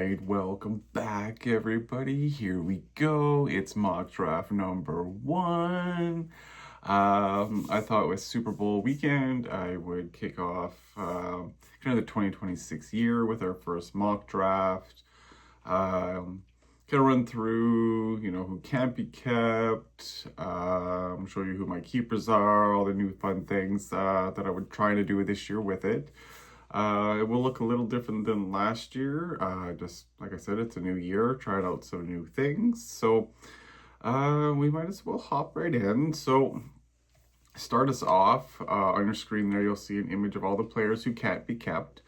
right, welcome back, everybody. Here we go. It's mock draft number 1. I thought with Super Bowl weekend, I would kick off kind of the 2026 year with our first mock draft. Kind of run through, who can't be kept. Show you who my keepers are, all the new fun things that I would try to do this year with it. It will look a little different than last year. Just like I said, it's a new year, trying out some new things. So we might as well hop right in. So start us off. On your screen there, you'll see an image of all the players who can't be kept.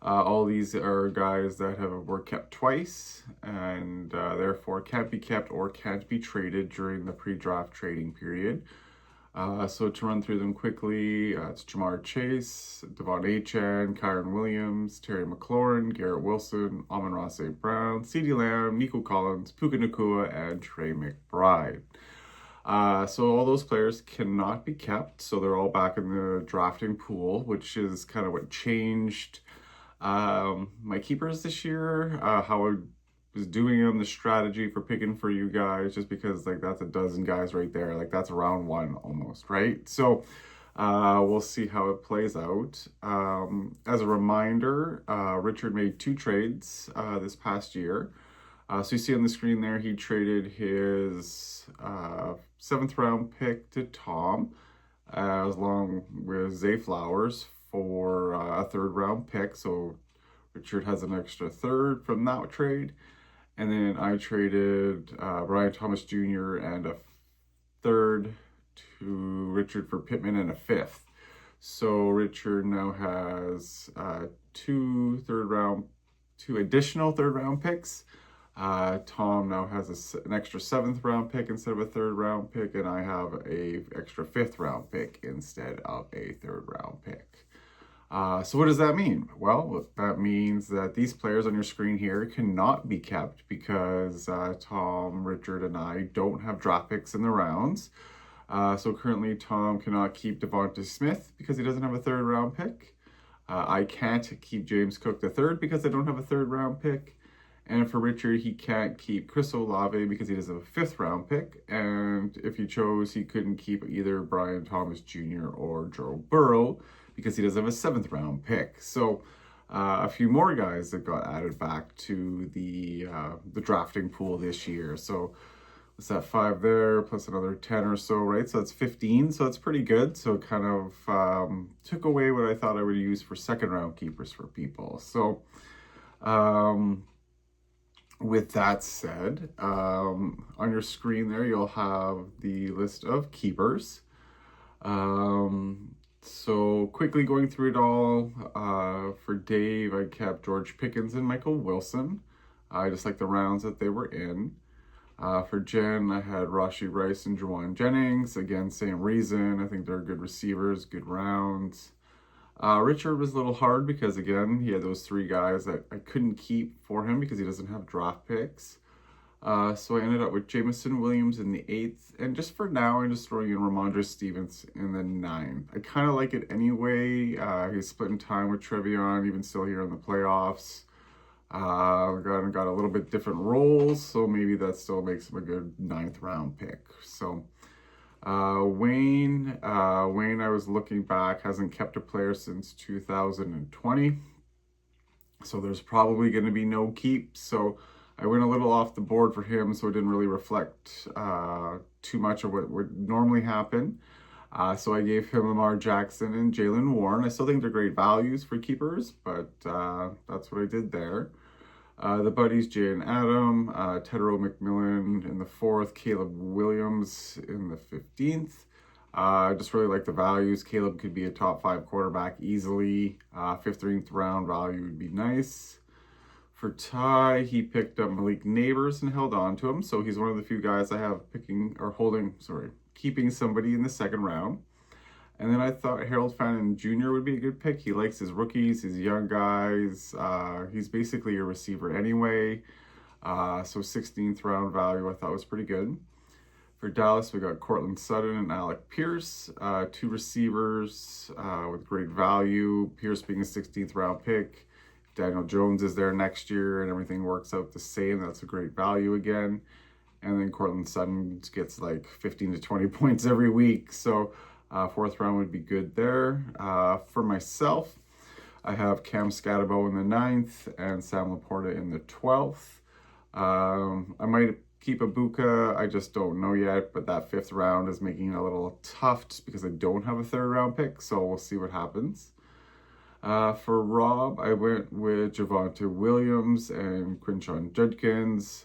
All these are guys that were kept twice and therefore can't be kept or can't be traded during the pre-draft trading period. So to run through them quickly, it's Jamar Chase, Devon Achane, Kyron Williams, Terry McLaurin, Garrett Wilson, Amon-Ra St. Brown, CeeDee Lamb, Nico Collins, Puka Nacua, and Trey McBride. So all those players cannot be kept, so they're all back in the drafting pool, which is kind of what changed my keepers this year, how I was doing on the strategy for picking for you guys, just because that's a dozen guys right there, that's round 1 almost, right? So we'll see how it plays out. As a reminder, Richard made 2 trades this past year. So you see on the screen there, he traded his 7th round pick to Tom, along with Zay Flowers for a 3rd round pick. So Richard has an extra 3rd from that trade. And then I traded Brian Thomas Jr. and a 3rd to Richard for Pittman and a 5th. So Richard now has 2 additional 3rd round picks. Tom now has an extra 7th round pick instead of a 3rd round pick, and I have an extra 5th round pick instead of a 3rd round pick. So what does that mean? Well, that means that these players on your screen here cannot be kept because Tom, Richard, and I don't have draft picks in the rounds. So currently Tom cannot keep Devonta Smith because he doesn't have a 3rd round pick. I can't keep James Cook the 3rd because I don't have a 3rd round pick. And for Richard, he can't keep Chris Olave because he doesn't have a 5th round pick. And if he chose, he couldn't keep either Brian Thomas Jr. or Joe Burrow because he doesn't have a 7th round pick. So a few more guys that got added back to the drafting pool this year. So what's that, 5 there, plus another 10 or so, right? So that's 15, so that's pretty good. So it kind of took away what I thought I would use for 2nd round keepers for people. So with that said, on your screen there, you'll have the list of keepers. So quickly going through it all, for Dave, I kept George Pickens and Michael Wilson. I just like the rounds that they were in. For Jen, I had Rashee Rice and Juwan Jennings. Again, same reason. I think they're good receivers, good rounds. Richard was a little hard because, again, he had those 3 guys that I couldn't keep for him because he doesn't have draft picks. So I ended up with Jameson Williams in the 8th. And just for now, I'm just throwing in Ramondre Stevens in the 9th. I kind of like it anyway. He's splitting time with Trevion, even still here in the playoffs. Got a little bit different roles, so maybe that still makes him a good 9th round pick. So Wayne, I was looking back, hasn't kept a player since 2020. So there's probably going to be no keep. So I went a little off the board for him, so it didn't really reflect too much of what would normally happen. So I gave him Lamar Jackson and Jaylen Warren. I still think they're great values for keepers, but that's what I did there. The buddies, Jay and Adam, Tedero McMillan in the 4th, Caleb Williams in the 15th. I just really like the values. Caleb could be a top 5 quarterback easily. 5th round value would be nice. For Ty, he picked up Malik Neighbors and held on to him. So he's one of the few guys I have keeping somebody in the 2nd round. And then I thought Harold Fannin Jr. would be a good pick. He likes his rookies, his young guys. He's basically a receiver anyway. So 16th round value I thought was pretty good. For Dallas, we got Cortland Sutton and Alec Pierce, 2 receivers with great value. Pierce being a 16th round pick. Daniel Jones is there next year and everything works out the same, that's a great value again. And then Cortland Sutton gets like 15 to 20 points every week. So fourth round would be good there. For myself, I have Cam Scatterbo in the 9th and Sam Laporta in the 12th. I might keep Ibuka, I just don't know yet, but that 5th round is making it a little tough just because I don't have a 3rd round pick, so we'll see what happens. For Rob, I went with Javonte Williams and Quinshon Judkins,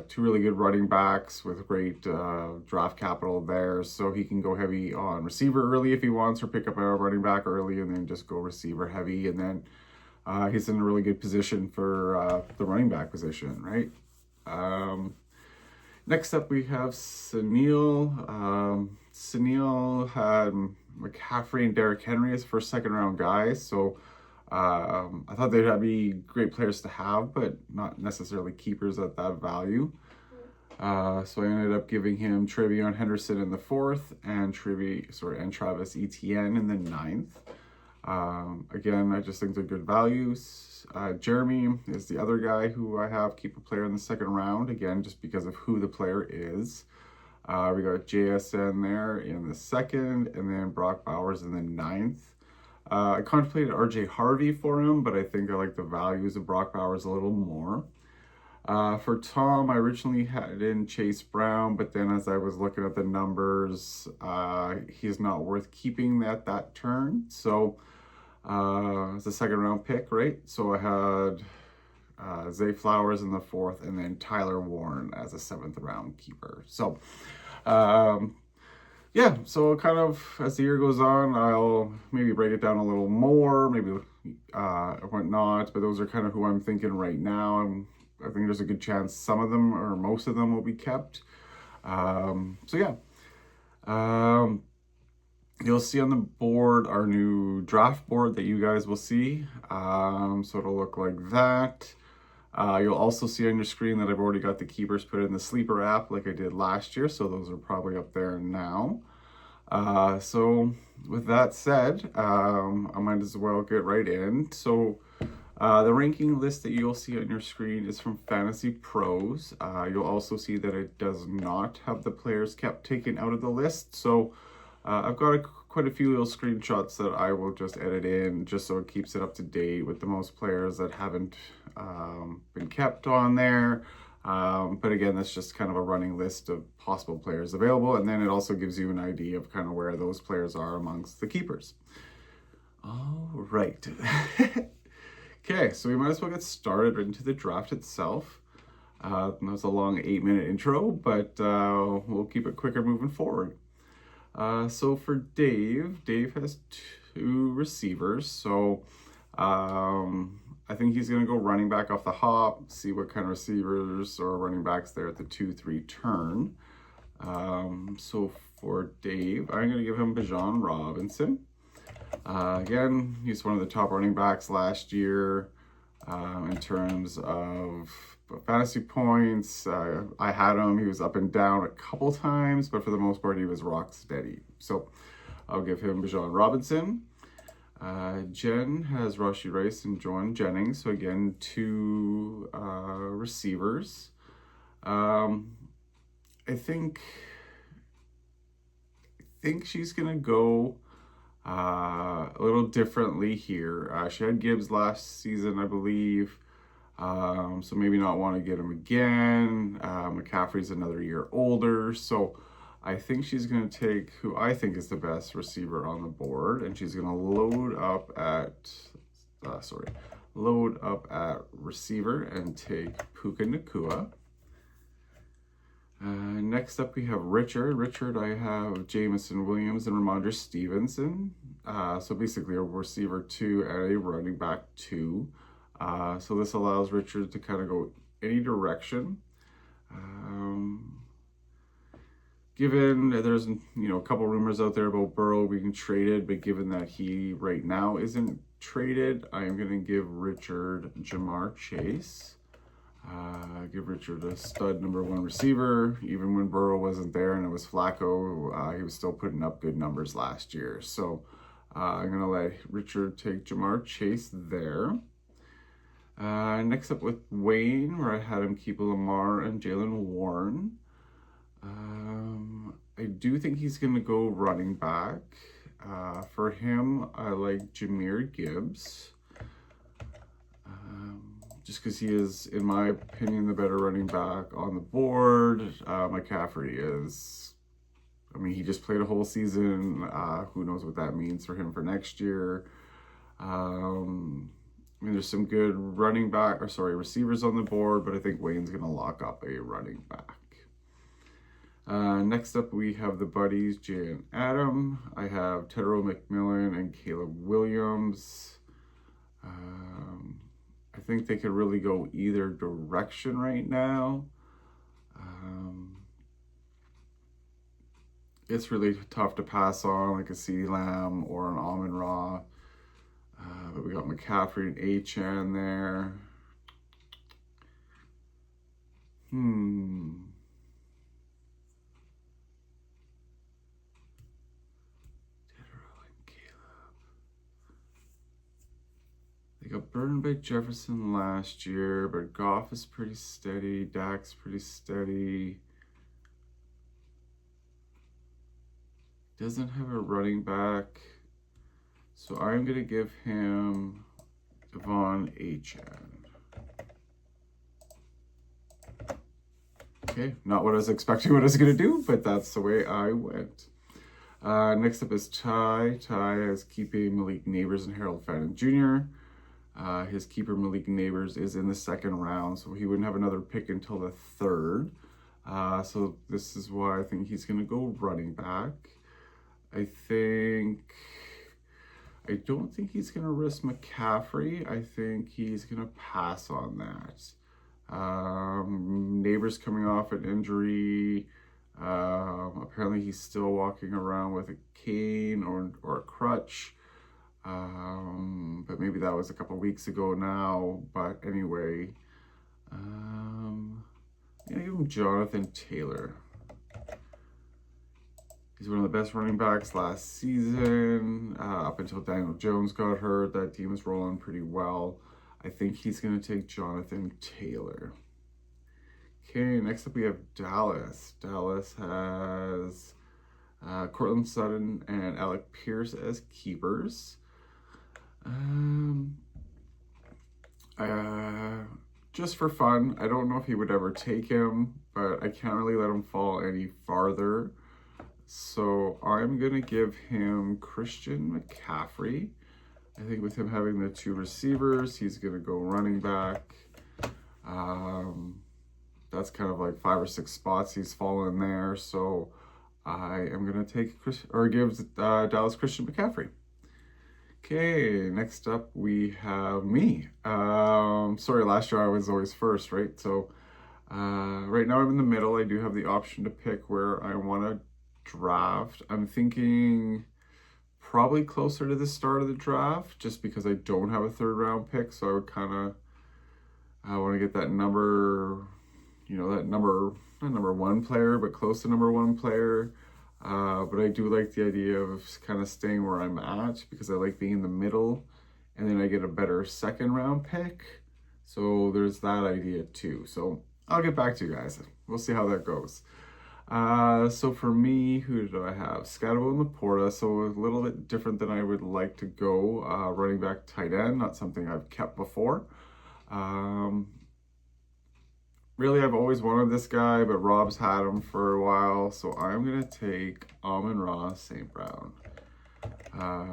2 really good running backs with great draft capital there, so he can go heavy on receiver early if he wants, or pick up a running back early and then just go receiver heavy, and then he's in a really good position for the running back position, right? Next up, we have Sunil. Sunil had McCaffrey and Derrick Henry as first, 2nd round guys. So I thought they'd be great players to have, but not necessarily keepers at that value. So I ended up giving him Travion Henderson in the 4th and Travis Etienne in the 9th. Again, I just think they're good values. Jeremy is the other guy who I have keep a player in the 2nd round, again, just because of who the player is. We got JSN there in the 2nd, and then Brock Bowers in the 9th. I contemplated RJ Harvey for him, but I think I like the values of Brock Bowers a little more. For Tom, I originally had in Chase Brown, but then as I was looking at the numbers, he's not worth keeping at that turn. So it's a 2nd round pick, right? So I had Zay Flowers in the 4th, and then Tyler Warren as a 7th round keeper. So yeah, so kind of as the year goes on, I'll maybe break it down a little more, maybe whatnot, but those are kind of who I'm thinking right now. I think there's a good chance some of them or most of them will be kept. So yeah. You'll see on the board our new draft board that you guys will see. So it'll look like that. You'll also see on your screen that I've already got the keepers put in the Sleeper app like I did last year. So those are probably up there now. So with that said, I might as well get right in. So the ranking list that you'll see on your screen is from Fantasy Pros. You'll also see that it does not have the players kept taken out of the list. So I've got quite a few little screenshots that I will just edit in just so it keeps it up to date with the most players that haven't been kept on there. But again, that's just kind of a running list of possible players available. And then it also gives you an idea of kind of where those players are amongst the keepers. All right. Okay, so we might as well get started into the draft itself. That was a long 8-minute intro, but we'll keep it quicker moving forward. So for Dave has 2 receivers. So I think he's going to go running back off the hop, see what kind of receivers or running backs there at the 2-3 turn. So for Dave, I'm going to give him Bijan Robinson. Again, he's one of the top running backs last year in terms of fantasy points. I had him, he was up and down a couple times, but for the most part, he was rock steady. So I'll give him Bijan Robinson. Jen has Rashee Rice and Joan Jennings. So again, 2 receivers. I think she's gonna go a little differently here. She had Gibbs last season, I believe. So maybe not want to get him again. McCaffrey's another year older. So I think she's going to take who I think is the best receiver on the board. And she's going to load up at receiver and take Puka Nacua. Next up, we have Richard. Richard, I have Jamison Williams and Ramondre Stevenson. So basically a receiver 2 and a running back 2. So this allows Richard to kind of go any direction. Given there's a couple rumors out there about Burrow being traded, but given that he right now isn't traded, I am going to give Richard Jamar Chase. Give Richard a stud #1 receiver. Even when Burrow wasn't there and it was Flacco, he was still putting up good numbers last year. So I'm going to let Richard take Jamar Chase there. Next up with Wayne, where I had him keep Lamar and Jalen Warren. I do think he's going to go running back. For him, I like Jahmyr Gibbs. Just because he is, in my opinion, the better running back on the board. McCaffrey is, I mean, he just played a whole season. Who knows what that means for him for next year. I mean, there's some good receivers on the board, but I think Wayne's going to lock up a running back. Next up, we have the buddies, Jay and Adam. I have Tedro McMillan and Caleb Williams. I think they could really go either direction right now. It's really tough to pass on like a CeeDee Lamb or an Amon-Ra. But we got McCaffrey and Achane there. They got burned by Jefferson last year, but Goff is pretty steady. Dak's pretty steady. Doesn't have a running back. So I'm going to give him Devon Achane. Okay, not what I was expecting what I was going to do, but that's the way I went. Next up is Ty. Ty is keeping Malik Neighbors and Harold Fannin Jr. His keeper, Malik Neighbors, is in the second round, so he wouldn't have another pick until the third. So this is why I think he's going to go running back. I don't think he's going to risk McCaffrey. I think he's going to pass on that. Neighbors coming off an injury. Apparently he's still walking around with a cane or a crutch. But maybe that was a couple weeks ago now. But anyway, give him Jonathan Taylor. He's one of the best running backs last season. Up until Daniel Jones got hurt, that team was rolling pretty well. I think he's going to take Jonathan Taylor. Okay, next up we have Dallas. Dallas has Cortland Sutton and Alec Pierce as keepers. Just for fun, I don't know if he would ever take him, but I can't really let him fall any farther. So I'm going to give him Christian McCaffrey. I think with him having the two receivers, he's going to go running back. That's kind of like 5 or 6 spots he's fallen there. So I am going to give Dallas Christian McCaffrey. Okay, next up we have me. Sorry, last year I was always first, right? So right now I'm in the middle. I do have the option to pick where I want to draft. I'm thinking probably closer to the start of the draft, just because I don't have a 3rd round pick. So I would I want to get that number, not number 1 player, but close to number 1 player. But I do like the idea of kind of staying where I'm at, because I like being in the middle, and then I get a better 2nd round pick. So there's that idea too. So I'll get back to you guys. We'll see how that goes. So for me, who do I have? Scotto and Laporta, so a little bit different than I would like to go. Running back, tight end, not something I've kept before. Really, I've always wanted this guy, but Rob's had him for a while, so I'm going to take Amon-Ra St. Brown. I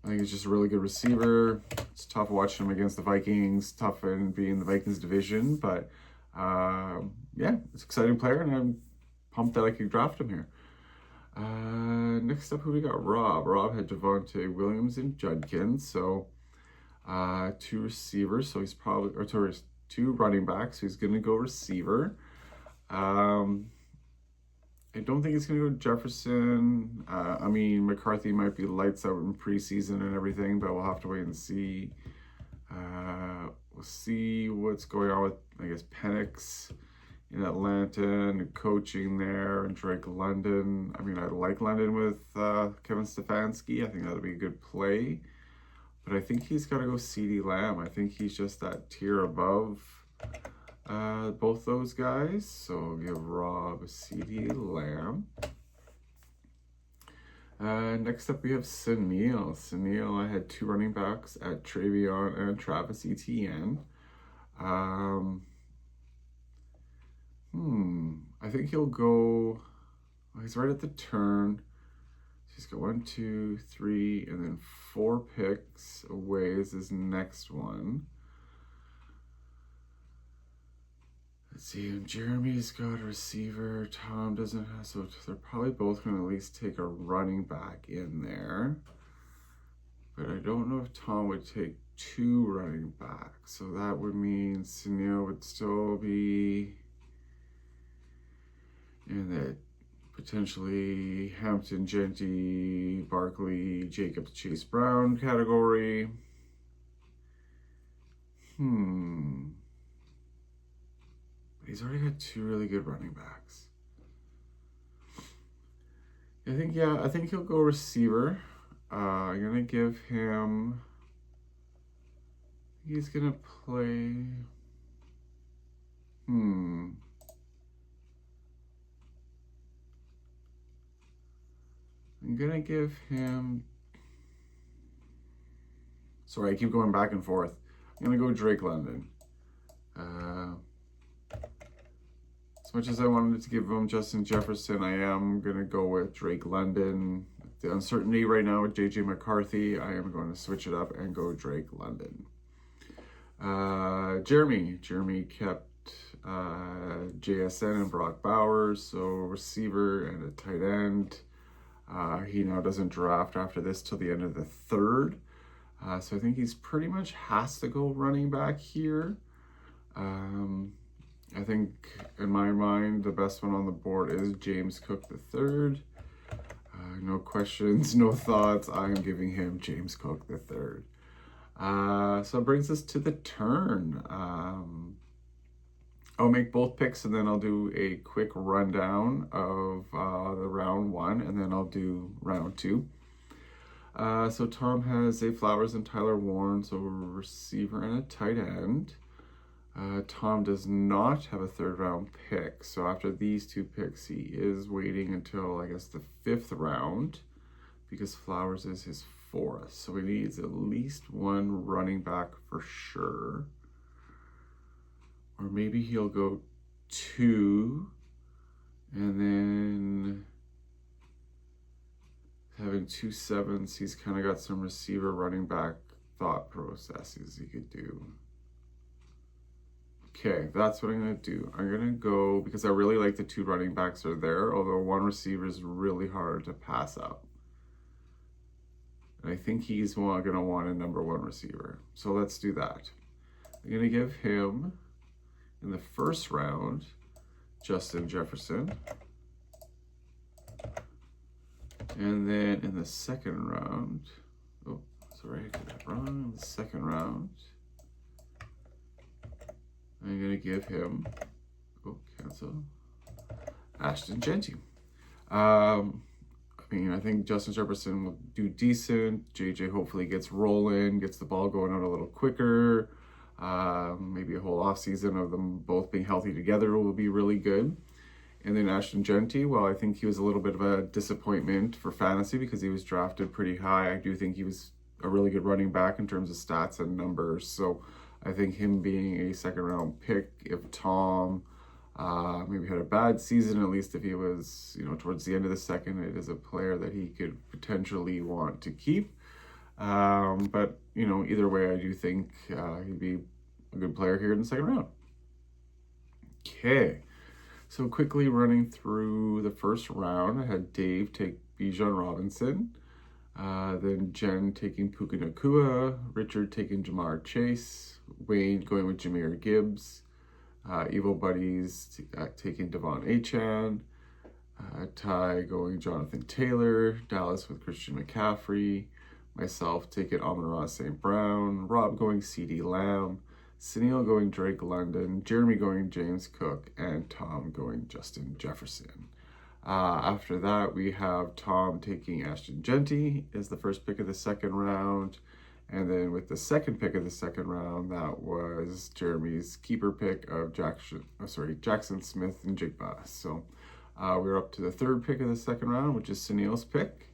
think he's just a really good receiver. It's tough watching him against the Vikings, tough in being the Vikings division, but yeah, it's an exciting player, and I'm pumped that I could draft him here. Next up, who we got? Rob. Rob had Javonte Williams and Judkins, so 2 receivers, so he's probably, or 2 running backs, so he's going to go receiver. I don't think he's going to go Jefferson. I mean, McCarthy might be lights out in preseason and everything, but we'll have to wait and see. We'll see what's going on with, I guess, Penix in Atlanta and coaching there, and Drake London. I mean, I like London with Kevin Stefanski. I think that'll be a good play. But I think he's got to go CeeDee Lamb. I think he's just that tier above both those guys. So I'll give Rob CeeDee Lamb. Next up, we have Sunil. Sunil, I had 2 running backs at Travion and Travis Etienne. I think he'll go. Well, he's right at the turn. He's got 1, 2, 3, and then 4 picks away is his next one. Let's see, Jeremy's got a receiver. Tom doesn't have, so they're probably both going to at least take a running back in there. But I don't know if Tom would take 2 running backs. So that would mean Sunil would still be in that potentially Hampton, Genty, Barkley, Jacobs, Chase Brown category. He's already got 2 really good running backs. I think he'll go receiver. I'm gonna give him. He's gonna play. I'm gonna give him. Sorry, I keep going back and forth. I'm gonna go Drake London. As much as I wanted to give him Justin Jefferson, I am going to go with Drake London. The uncertainty right now with JJ McCarthy, I am going to switch it up and go Drake London. Jeremy kept JSN and Brock Bowers, so receiver and a tight end. He now doesn't draft after this till the end of the 3rd. So I think he's pretty much has to go running back here. I think, in my mind, the best one on the board is James Cook III. No questions, no thoughts. I am giving him James Cook III. So it brings us to the turn. I'll make both picks and then I'll do a quick rundown of the round 1 and then I'll do round 2. So Tom has Zay Flowers and Tyler Warren, so a receiver and a tight end. Tom does not have a 3rd round pick, so after these 2 picks, he is waiting until, I guess, the 5th round, because Flowers is his 4th, so he needs at least 1 running back for sure. Or maybe he'll go 2, and then having 2 7s, he's kind of got some receiver running back thought processes he could do. Okay, that's what I'm going to do. I'm going to go, because I really like the 2 running backs are there, although 1 receiver is really hard to pass up. And I think he's going to want a number 1 receiver. So let's do that. I'm going to give him, in the 1st round, Justin Jefferson. And then in the 2nd round, oh, sorry, I did that wrong. In the 2nd round, I'm going to give him, cancel, Ashton Genty. I think Justin Jefferson will do decent. JJ hopefully gets rolling, gets the ball going out a little quicker. Maybe a whole offseason of them both being healthy together will be really good. And then Ashton Genty, well, I think he was a little bit of a disappointment for fantasy because he was drafted pretty high. I do think he was a really good running back in terms of stats and numbers. So I think him being a 2nd round pick, if Tom maybe had a bad season, at least if he was, towards the end of the 2nd, it is a player that he could potentially want to keep. But either way, I do think he'd be a good player here in the 2nd round. Okay, so quickly running through the 1st round, I had Dave take Bijan Robinson. Then Jen taking Puka Nacua, Richard taking Jamar Chase, Wayne going with Jahmyr Gibbs, Evil Buddies taking Devon Achane, Ty going Jonathan Taylor, Dallas with Christian McCaffrey, myself taking Amon-Ra St. Brown, Rob going CeeDee Lamb, Sunil going Drake London, Jeremy going James Cook, and Tom going Justin Jefferson. After that, we have Tom taking Ashton Genty as the first pick of the 2nd round, And then with the second pick of the second round, that was Jeremy's keeper pick of Jackson Smith and Jigba. So we're up to the third pick of the second round, which is Sunil's pick.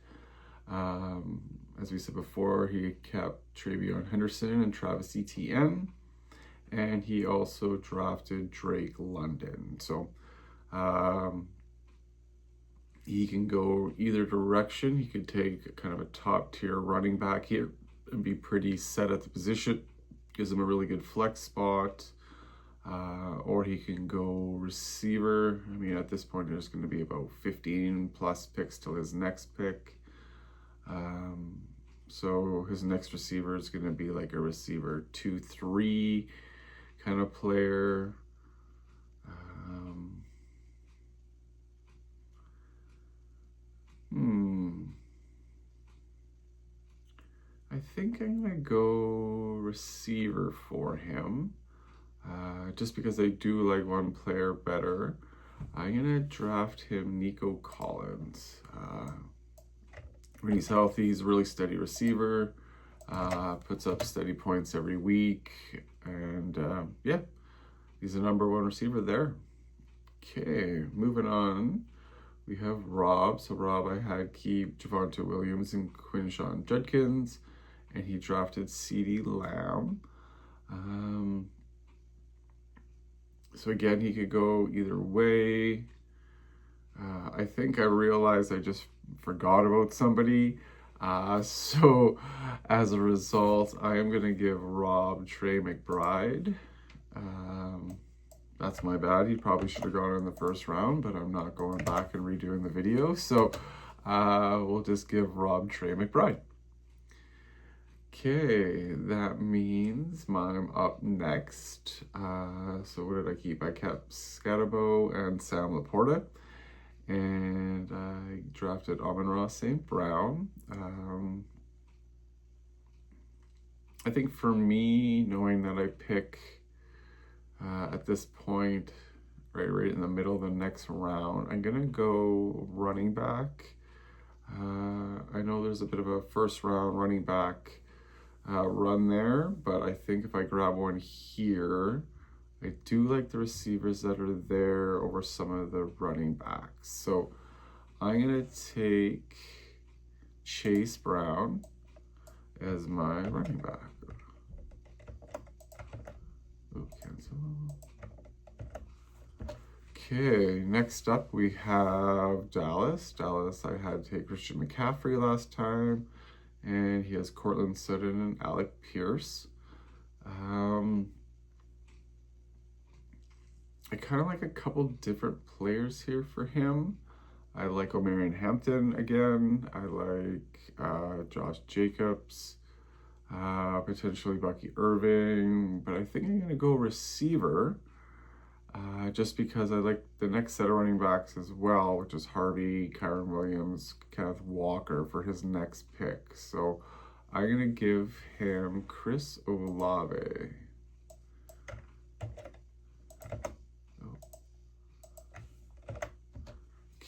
As we said before, he kept Travion Henderson and Travis Etienne, and he also drafted Drake London. So he can go either direction. He could take kind of a top tier running back here and be pretty set at the position, gives him a really good flex spot, or he can go receiver. I mean, at this point, there's going to be about 15 plus picks till his next pick. So his next receiver is going to be like a receiver 2-3 kind of player. I think I'm going to go receiver for him. Just because I do like one player better. I'm going to draft him Nico Collins. When he's healthy, he's a really steady receiver. Puts up steady points every week. And yeah, he's the number one receiver there. Okay, moving on. We have Rob. So Rob, I had keep Javonte Williams and Quinshawn Judkins, and he drafted CeeDee Lamb. So again, he could go either way. I think I realized I just forgot about somebody. So as a result, I am going to give Rob Trey McBride. That's my bad. He probably should have gone in the first round, but I'm not going back and redoing the video. So we'll just give Rob Trey McBride. Okay, that means I'm up next. So what did I keep? I kept Scatterbo and Sam Laporta. And I drafted Amon-Ra St. Brown. I think for me, knowing that I pick at this point, right in the middle of the next round, I'm going to go running back. I know there's a bit of a first round running back run there, but I think if I grab one here, I do like the receivers that are there over some of the running backs. So I'm going to take Chase Brown as my running back. Oh, cancel. Okay, next up we have Dallas. I had to take Christian McCaffrey last time, and he has Cortland Sutton and Alec Pierce. I kind of like a couple different players here for him. I like Omarion Hampton again. I like Josh Jacobs, potentially Bucky Irving, but I think I'm going to go receiver just because I like the next set of running backs as well, which is Harvey, Kyron Williams, Kenneth Walker for his next pick. So I'm going to give him Chris Olave.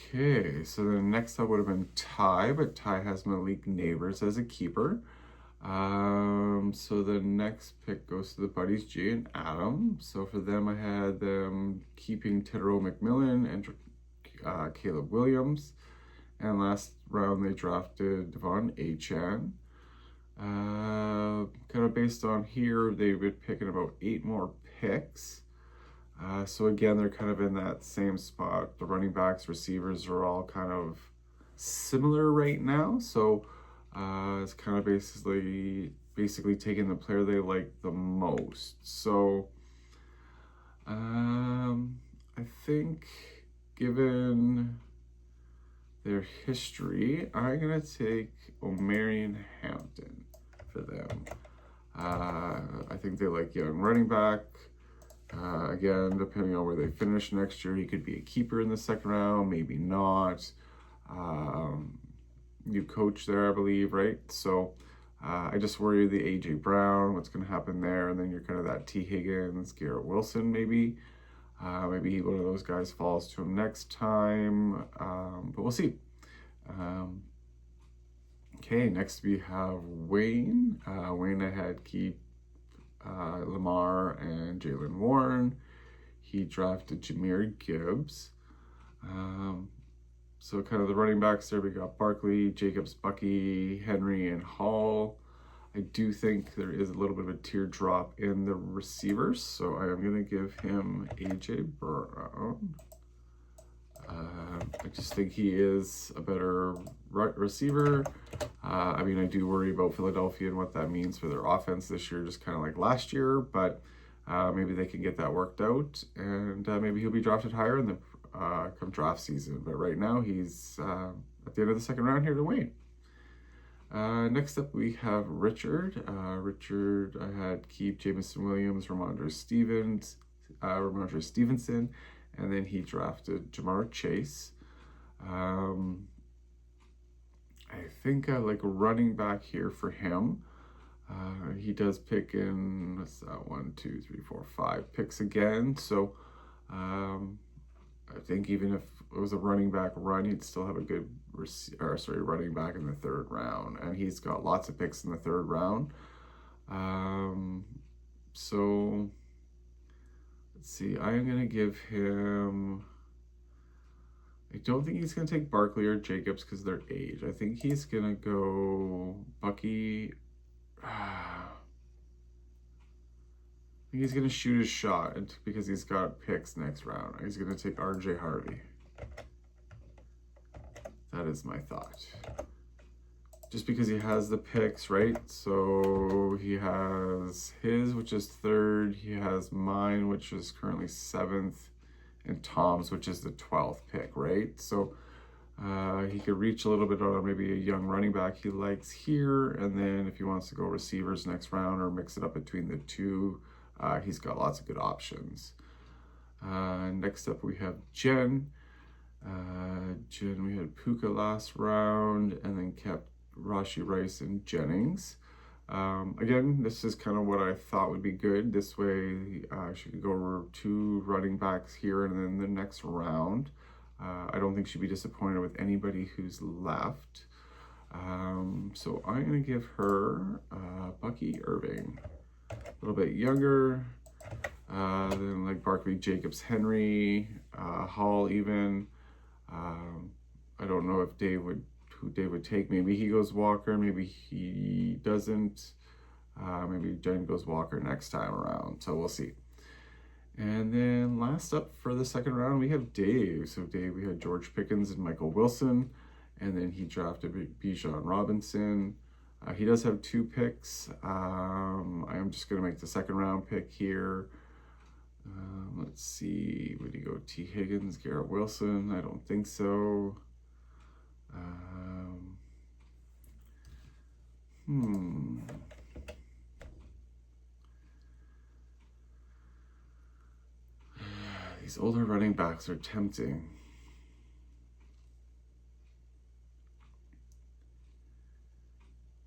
Okay, so the next up would have been Ty, but Ty has Malik Neighbors as a keeper. So the next pick goes to the buddies, Jay and Adam. So for them, I had them keeping Tedero McMillan and Caleb Williams. And last round, they drafted Devon Achane. Kind of based on here, they would pick in about 8 more picks. So again, they're kind of in that same spot. The running backs, receivers are all kind of similar right now. So it's kind of basically taking the player they like the most. So I think given their history, I'm going to take Omarion Hampton for them. I think they like young running back. Again, depending on where they finish next year, he could be a keeper in the second round, maybe not. New coach there, I believe, right? So I just worry the AJ Brown, what's going to happen there, and then you're kind of that T. Higgins, Garrett Wilson, maybe. Maybe one of those guys falls to him next time, but we'll see. Okay, next we have Wayne. Wayne I had keep Lamar and Jalen Warren. He drafted Jahmyr Gibbs. So kind of the running backs there, we got Barkley, Jacobs, Bucky, Henry, and Hall. I do think there is a little bit of a teardrop in the receivers, so I am going to give him A.J. Brown. I just think he is a better receiver. I mean, I do worry about Philadelphia and what that means for their offense this year, just kind of like last year, but maybe they can get that worked out, and maybe he'll be drafted higher in the come draft season. But right now, he's at the end of the second round here to Wayne. Next up, we have Richard. Richard, I had keep Jamison Williams, Ramondre Stevenson, and then he drafted Jamar Chase. I think I like a running back here for him. He does pick in, what's that, 1, 2, 3, 4, 5 picks again. So I think even if it was a running back run, he'd still have a good running back in the third round. And he's got lots of picks in the third round. So let's see, I'm going to give him, I don't think he's going to take Barkley or Jacobs because they're age. I think he's going to go Bucky. I think he's going to shoot his shot because he's got picks next round. He's going to take R.J. Harvey. That is my thought. Just because he has the picks, right? So he has his, which is third. He has mine, which is currently 7th. And Tom's, which is the 12th pick, right? So he could reach a little bit on maybe a young running back he likes here. And then if he wants to go receivers next round or mix it up between the two, he's got lots of good options. Next up, we have Jen. Jen, we had Puka last round and then kept Rashee Rice and Jennings. Again, this is kind of what I thought would be good. This way, she could go 2 running backs here and then the next round. I don't think she'd be disappointed with anybody who's left. So I'm going to give her Bucky Irving. A little bit younger than like Barkley, Jacobs, Henry, Hall even. I don't know if who Dave would take. Maybe he goes Walker, maybe he doesn't. Maybe Jen goes Walker next time around. So we'll see. And then last up for the second round, we have Dave. So Dave, we had George Pickens and Michael Wilson. And then he drafted Bijan Robinson. He does have 2 picks. I am just going to make the second round pick here. Let's see. Would he go T. Higgins, Garrett Wilson? I don't think so. These older running backs are tempting.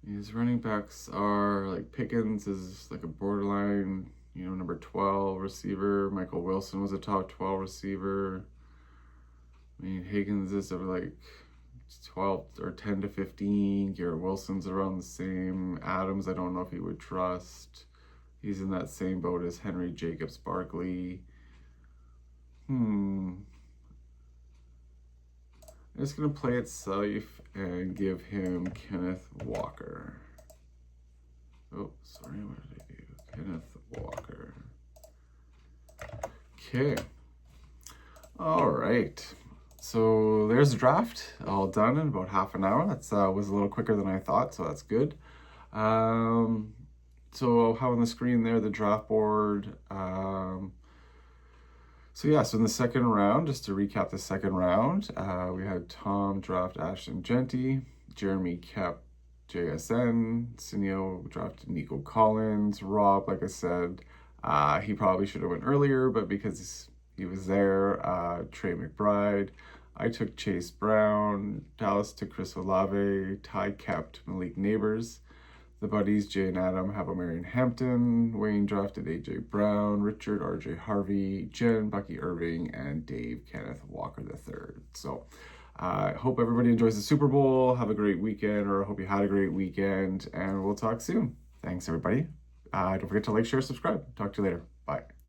These running backs are like Pickens is like a borderline, number 12 receiver. Michael Wilson was a top 12 receiver. I mean, Higgins is like 12 or 10 to 15. Garrett Wilson's around the same. Adams, I don't know if he would trust. He's in that same boat as Henry, Jacobs, Barkley. I'm just going to play it safe and give him Kenneth Walker. Oh, sorry, what did I do? Kenneth Walker. Okay. All right. So there's the draft, all done in about half an hour. That was a little quicker than I thought, so that's good. So I'll have on the screen there the draft board. So in the second round, just to recap the second round, we had Tom draft Ashton Genty, Jeremy kept JSN, Sunil drafted Nico Collins, Rob, like I said, he probably should have went earlier, but because he was there, Trey McBride. I took Chase Brown, Dallas took Chris Olave, Ty kept Malik Neighbors. The buddies, Jay and Adam, have Marion Hampton. Wayne drafted A.J. Brown, Richard, R.J. Harvey, Jen, Bucky Irving, and Dave, Kenneth Walker III. So I hope everybody enjoys the Super Bowl. Have a great weekend, or I hope you had a great weekend, and we'll talk soon. Thanks, everybody. Don't forget to like, share, subscribe. Talk to you later. Bye.